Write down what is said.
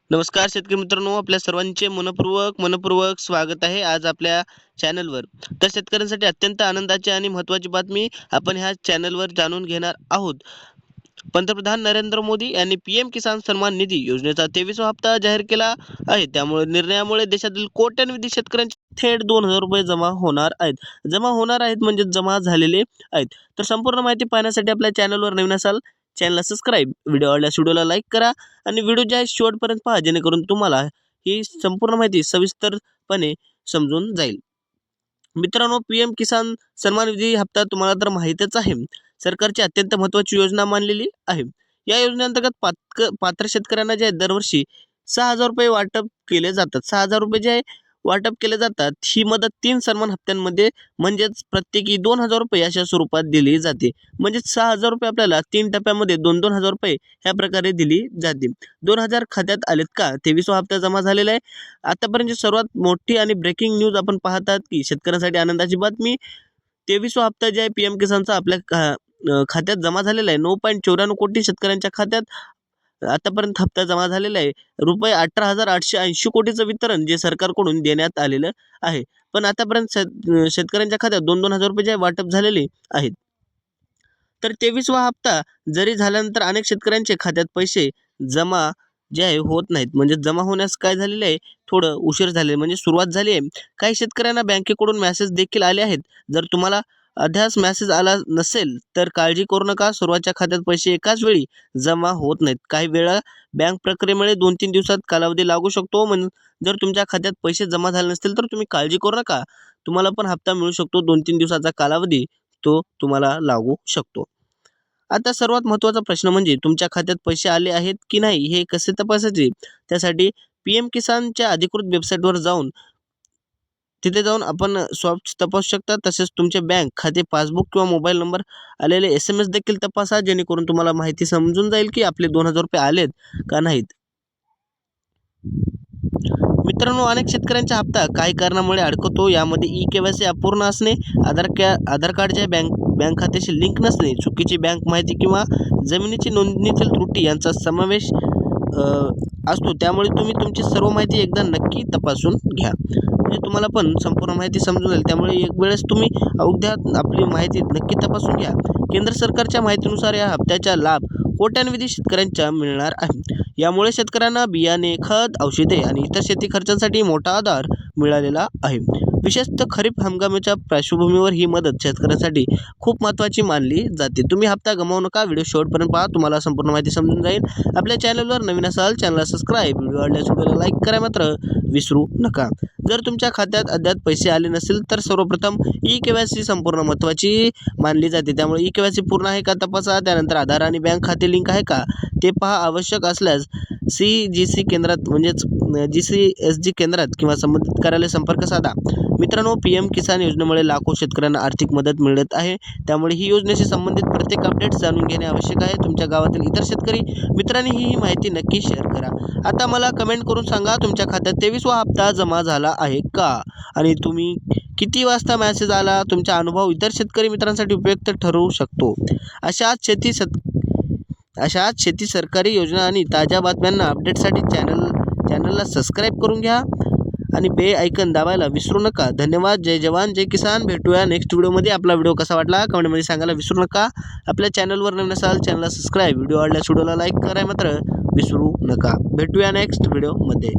नमस्कार शेतकरी मित्रांनो, आपल्या सर्वांचे मनपूर्वक स्वागत आहे आज आपल्या चॅनलवर. तर शेतकऱ्यांसाठी अत्यंत आनंदाची आणि महत्त्वाची बातमी आपण ह्या चॅनलवर जाणून घेणार आहोत. पंतप्रधान नरेंद्र मोदी यांनी पीएम किसान सन्मान निधी योजनेचा 23वा हप्ता जाहीर केला आहे. त्यामुळे निर्णयामुळे देशातील कोट्यावधी शेतकऱ्यांचे थेट 2,000 रुपये जमा होणार आहेत. जमा होणार आहेत म्हणजे जमा झालेले आहेत. तर संपूर्ण माहिती पाहण्यासाठी आपल्या चॅनलवर नवीन असाल, चॅनलला सबस्क्राईब, व्हिडिओ आवडल्यास व्हिडिओला लाईक करा आणि व्हिडिओच्या शेवटपर्यंत पहा, जेणेकरून तुम्हाला ही संपूर्ण माहिती सविस्तरपणे समजून जाईल. मित्रांनो, पीएम किसान सन्मान निधी हप्ता तुम्हाला तर माहीतच आहे, सरकारची अत्यंत महत्त्वाची योजना मानलेली आहे. या योजनेअंतर्गत पात्र शेतकऱ्यांना जे आहे दरवर्षी 6,000 रुपये वाटप केले जातात. 6,000 रुपये जे आहे वाटप केले जातात. ही मदत 3 सन्मान हप्त्यांमध्ये म्हणजेच प्रत्येकी 2,000 रुपये अशा स्वरूपात दिली जाते. म्हणजेच 6,000 रुपये आपल्याला 3 टप्प्यामध्ये 2,000 रुपये ह्या प्रकारे दिली जाते. 2,000 खात्यात आलेत का? 23वा हप्ता जमा झालेला आहे. आतापर्यंतची सर्वात मोठी आणि ब्रेकिंग न्यूज आपण पाहतात की शेतकऱ्यांसाठी आनंदाची बातमी, 23वा हप्ता जे आहे पीएम किसानचा आपल्या खात्यात जमा झालेला आहे. 9.94 कोटी शेतकऱ्यांच्या खात्यात आतापर्यंत हप्ता जमा झालेला आहे. रुपये 18,880 कोटीचं वितरण जे सरकारकडून देण्यात आलेलं आहे. पण आतापर्यंत शेतकऱ्यांच्या खात्यात 2,000 रुपये जे वाटप झालेले आहेत. तर 23वा हप्ता जरी झाल्यानंतर अनेक शेतकऱ्यांचे खात्यात पैसे जमा जे आहे होत नाहीत. म्हणजे जमा होण्यास काय झालेलं आहे, थोडं उशीर झाले म्हणजे सुरुवात झाली आहे. काही शेतकऱ्यांना बँकेकडून मेसेज देखील आले आहेत. जर तुम्हाला अद्याप मेसेज आला नसेल तर काळजी करू नका. सुरुवातीच्या खात्यात पैसे एकाच वेळी जमा होत नाहीत. काही वेळा बँक प्रक्रियेमुळे 2-3 दिवसात कालावधी लागू शकतो. म्हणून जर तुमच्या खात्यात पैसे जमा झाले नसतील तर तुम्ही काळजी करू नका. तुम्हाला पण हप्ता मिळू शकतो. 2-3 दिवसाचा कालावधी तो तुम्हाला लागू शकतो. आता सर्वात महत्त्वाचा प्रश्न म्हणजे तुमच्या खात्यात पैसे आले आहेत की नाही हे कसे तपासायचे? त्यासाठी पीएम किसानच्या अधिकृत वेबसाईटवर जाऊन तिथे जाऊन आपण स्वॅप तपासू शकता. तसेच तुमचे बँक खाते, पासबुक किंवा मोबाईल नंबर आलेले SMS देखील तपासा, जेणेकरून तुम्हाला माहिती समजून जाईल की आपले 2,000 रुपये आलेत का नाहीत. मित्रांनो, अनेक शेतकऱ्यांचा हप्ता काही कारणामुळे अडकतो. यामध्ये ई-केवायसी अपूर्ण असणे, आधार कार्डच्या बँक खात्याशी लिंक नसणे, चुकीची बँक माहिती किंवा जमिनीची नोंदणीतील त्रुटी यांचा समावेश असतो. त्यामुळे तुम्ही तुमची सर्व माहिती एकदा नक्की तपासून घ्या. म्हणजे तुम्हाला पण संपूर्ण माहिती समजून जाईल. त्यामुळे एक वेळेस तुम्ही अवघ्या आपली माहिती नक्की तपासून घ्या. केंद्र सरकारच्या माहितीनुसार या हप्त्याचा लाभ कोट्यावधी शेतकऱ्यांच्या मिळणार आहे. यामुळे शेतकऱ्यांना बियाणे, खत, औषधे आणि इतर शेती खर्चासाठी मोठा आधार मिळालेला आहे. विशेषतः खरीप हंगामाच्या पार्श्वभूमीवर ही मदत शेतकऱ्यांसाठी खूप महत्त्वाची मानली जाते. तुम्ही हप्ता गमावू नका. व्हिडिओ शेवटपर्यंत पहा, तुम्हाला संपूर्ण माहिती समजून जाईल. आपल्या चॅनलवर नवीन असाल, चॅनलला सबस्क्राईब, व्हिडिओ आवडल्यास व्हिडिओला लाईक करा मात्र विसरू नका. जर तुमच्या खात्यात अद्याप पैसे आले नसेल तर सर्वप्रथम ई-केवायसी संपूर्ण महत्त्वाची मानली जाते. त्यामुळे ई-केवायसी पूर्ण आहे का तपासा. त्यानंतर आधार आणि बँक खाते लिंक आहे का ते पहा. आवश्यक असल्यास CGC केंद्रात म्हणजेच GCSG केंद्रात किंवा संबंधित कार्यालय संपर्क साधा. मित्रांनो, पीएम किसान योजनेमुळे लाखो शेतकऱ्यांना आर्थिक मदत मिळत आहे. त्यामुळे ही योजनेशी संबंधित प्रत्येक अपडेट जाणून घेणे आवश्यक आहे. तुमच्या गावातील इतर शेतकरी मित्रांनी ही माहिती नक्की शेअर करा. आता मला कमेंट करून सांगा, तुमच्या खात्यात 23वा हप्ता जमा झाला आहे का? आणि तुम्ही किती वाजता मेसेज आला? तुमचा अनुभव इतर शेतकरी मित्रांसाठी उपयुक्त ठरू शकतो. अशाच शेती सरकारी योजना आणि ताज्या बातम्यांना अपडेटसाठी चॅनलला सबस्क्राईब करून घ्या आणि बेल आयकन दाबायला विसरू नका. धन्यवाद. जय जवान जय किसान. भेटूया नेक्स्ट व्हिडिओमध्ये. आपला व्हिडिओ कसा वाटला कमेंटमध्ये सांगायला विसरू नका. आपल्या चॅनलवर नवीन असाल, चॅनलला सबस्क्राईब, व्हिडिओ आवडल्यास व्हिडिओला लाईक करायला मात्र विसरू नका. भेटूया नेक्स्ट व्हिडिओमध्ये.